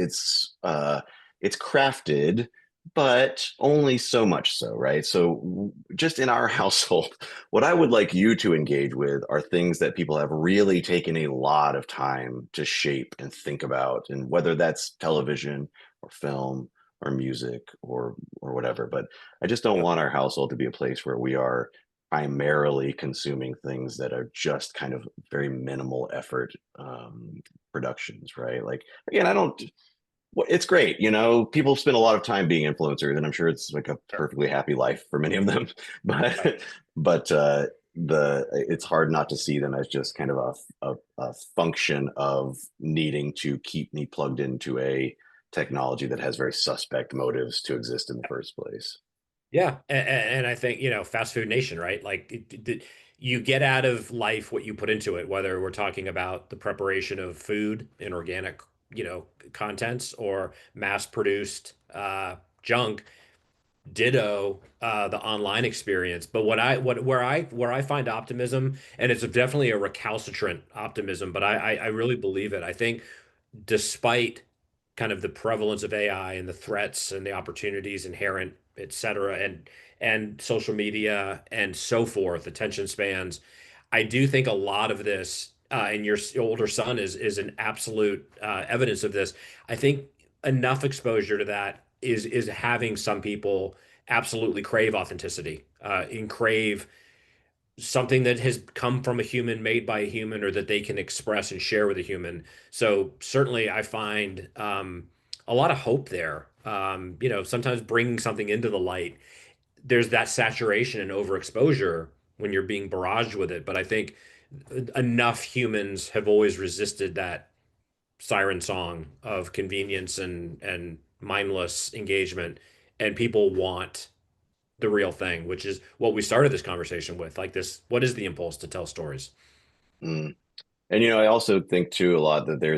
crafted, but only so much so, right? So just in our household, what I would like you to engage with are things that people have really taken a lot of time to shape and think about, and whether that's television or film or music or whatever. But I just don't Yep. want our household to be a place where we are primarily consuming things that are just kind of very minimal effort productions, right? Like again, I don't well, it's great. People spend a lot of time being influencers, and I'm sure it's like a Sure. perfectly happy life for many of them. Right. But it's hard not to see them as just kind of a function of needing to keep me plugged into a technology that has very suspect motives to exist in the first place. Yeah, and I think, fast food nation, right? Like you get out of life what you put into it, whether we're talking about the preparation of food and organic, contents or mass-produced junk. Ditto the online experience. But where I find optimism, and it's definitely a recalcitrant optimism, but I really believe it. I think despite kind of the prevalence of AI and the threats and the opportunities inherent, et cetera, and social media and so forth, attention spans, I do think a lot of this, and your older son is an absolute evidence of this. I think enough exposure to that is having some people absolutely crave authenticity, and crave something that has come from a human, made by a human, or that they can express and share with a human. So certainly, I find a lot of hope there. Sometimes bringing something into the light, there's that saturation and overexposure when you're being barraged with it. But I think enough humans have always resisted that siren song of convenience and mindless engagement, and people want the real thing, which is what we started this conversation with. Like this, what is the impulse to tell stories? Mm. And I also think too a lot that there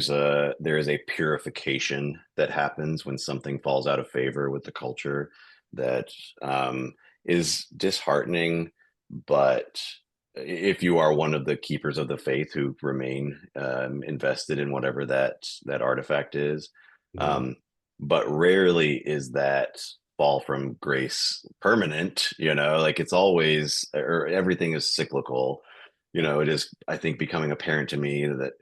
is a purification that happens when something falls out of favor with the culture that is disheartening. But if you are one of the keepers of the faith who remain invested in whatever that artifact is, Mhm. um, but rarely is that fall from grace permanent. Like it's always, or everything is cyclical. It is, I think, becoming apparent to me that,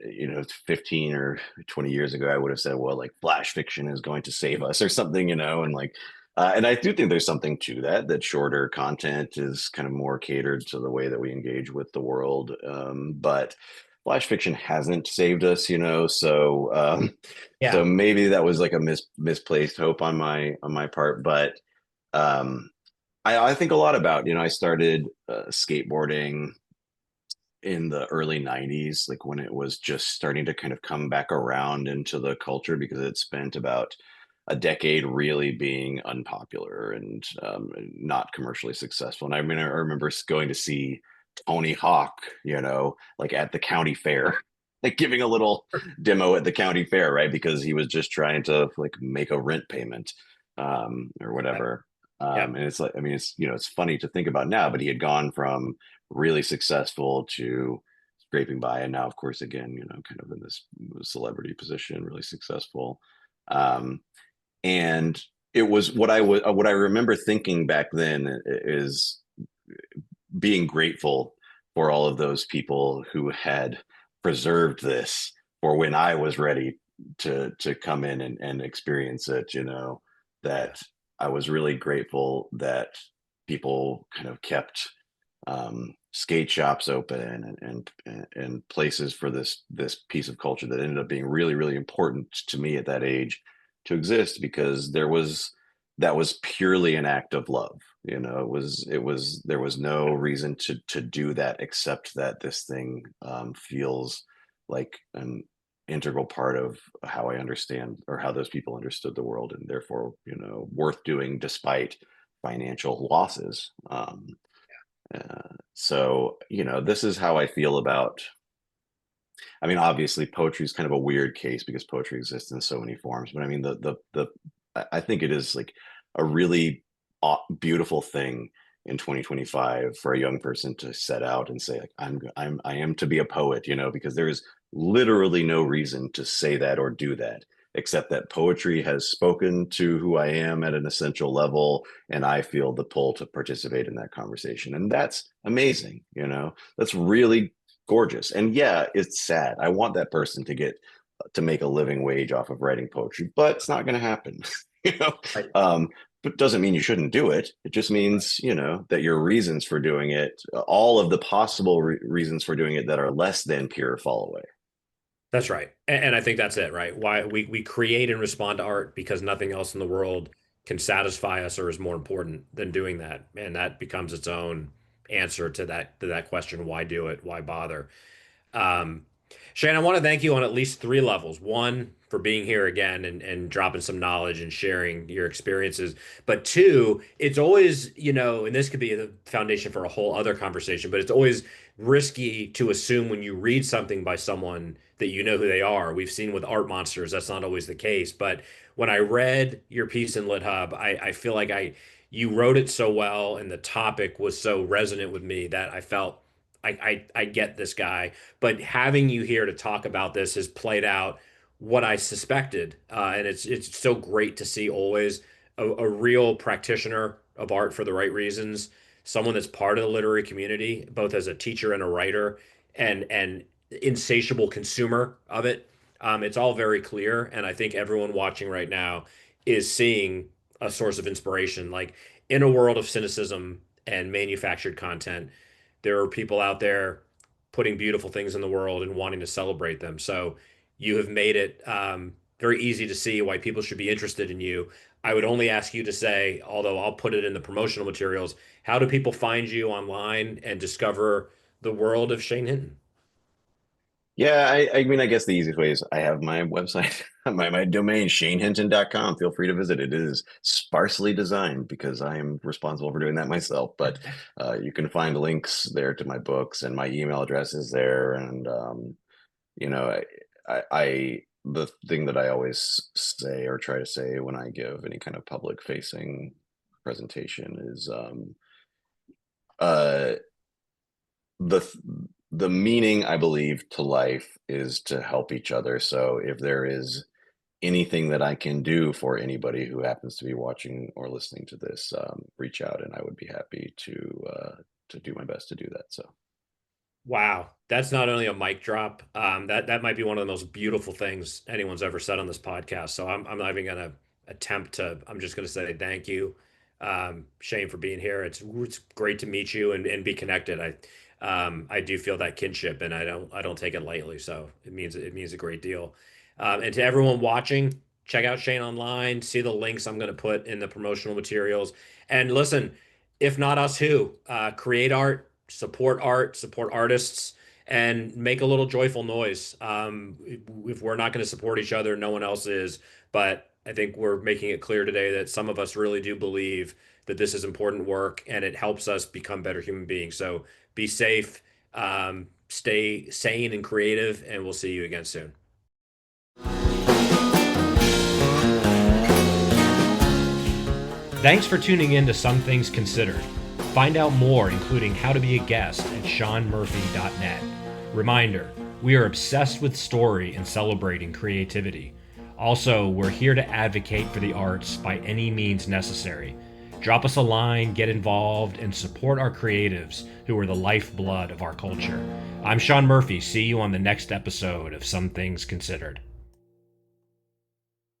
15 or 20 years ago, I would have said, well, like flash fiction is going to save us or something, and like, and I do think there's something to that shorter content is kind of more catered to the way that we engage with the world. But flash fiction hasn't saved us, so Yeah. maybe that was like a misplaced hope on my part. But um, I think a lot about, I started skateboarding in the early 90s, like when it was just starting to kind of come back around into the culture because it spent about a decade really being unpopular and not commercially successful. And I mean, I remember going to see Tony Hawk, like at the county fair, like giving a little demo at the county fair, right? Because he was just trying to like make a rent payment or whatever. Yeah. And it's like, I mean, it's funny to think about now, but he had gone from really successful to scraping by, and now, of course, again, kind of in this celebrity position, really successful. Um, and it was what I remember thinking back then is being grateful for all of those people who had preserved this for when I was ready to come in and experience it. Yeah. That I was really grateful that people kind of kept skate shops open and places for this piece of culture that ended up being really really important to me at that age to exist, because that was purely an act of love. It was there was no reason to do that except that this thing feels like an integral part of how I understand, or how those people understood the world, and therefore worth doing despite financial losses. So this is how I feel about. I mean, obviously, poetry is kind of a weird case because poetry exists in so many forms. But I mean, the I think it is like a really beautiful thing in 2025 for a young person to set out and say, like, I am to be a poet, because there is literally no reason to say that or do that, except that poetry has spoken to who I am at an essential level, and I feel the pull to participate in that conversation. And that's amazing, that's really gorgeous. And yeah, it's sad. I want that person to make a living wage off of writing poetry, but it's not going to happen. you know, Right. um, but doesn't mean you shouldn't do it. It just means that your reasons for doing it, all of the possible reasons for doing it that are less than pure, fall away. That's right. And I think that's it, right? Why we create and respond to art because nothing else in the world can satisfy us or is more important than doing that. And that becomes its own answer to that question, why do it? Why bother? Um, Shane, I want to thank you on at least three levels. One, for being here again and dropping some knowledge and sharing your experiences. But two, it's always, and this could be the foundation for a whole other conversation, but it's always risky to assume when you read something by someone that you know who they are. We've seen with art monsters, that's not always the case. But when I read your piece in LitHub, I feel like you wrote it so well and the topic was so resonant with me that I felt I get this guy, but having you here to talk about this has played out what I suspected, and it's so great to see always a real practitioner of art for the right reasons, someone that's part of the literary community, both as a teacher and a writer, and insatiable consumer of it. It's all very clear, and I think everyone watching right now is seeing a source of inspiration. Like in a world of cynicism and manufactured content, there are people out there putting beautiful things in the world and wanting to celebrate them. So you have made it very easy to see why people should be interested in you. I would only ask you to say, although I'll put it in the promotional materials, how do people find you online and discover the world of Shane Hinton? Yeah, I mean, I guess the easiest way is I have my website, my domain, shanehinton.com. Feel free to visit. It is sparsely designed because I am responsible for doing that myself. But you can find links there to my books, and my email address is there. And you know, the thing that I always say or try to say when I give any kind of public facing presentation is uh the the meaning, I believe, to life is to help each other. So if there is anything that I can do for anybody who happens to be watching or listening to this, reach out, and I would be happy to do my best to do that. So Wow, that's not only a mic drop. That might be one of the most beautiful things anyone's ever said on this podcast. So I'm not even gonna attempt to. I'm just gonna say thank you, Shane, for being here. It's great to meet you and be connected. I do feel that kinship, and I don't take it lightly. So it means a great deal. And to everyone watching, check out Shane online. See the links I'm gonna put in the promotional materials. And listen, if not us, who? Create art, support artists, and make a little joyful noise. If we're not going to support each other, no one else is. But I think we're making it clear today that some of us really do believe that this is important work and it helps us become better human beings. So be safe, stay sane and creative, and we'll see you again soon. Thanks for tuning in to Some Things Considered. Find out more, including how to be a guest, at seanmurphy.net. Reminder, we are obsessed with story and celebrating creativity. Also, we're here to advocate for the arts by any means necessary. Drop us a line, get involved, and support our creatives who are the lifeblood of our culture. I'm Sean Murphy. See you on the next episode of Some Things Considered.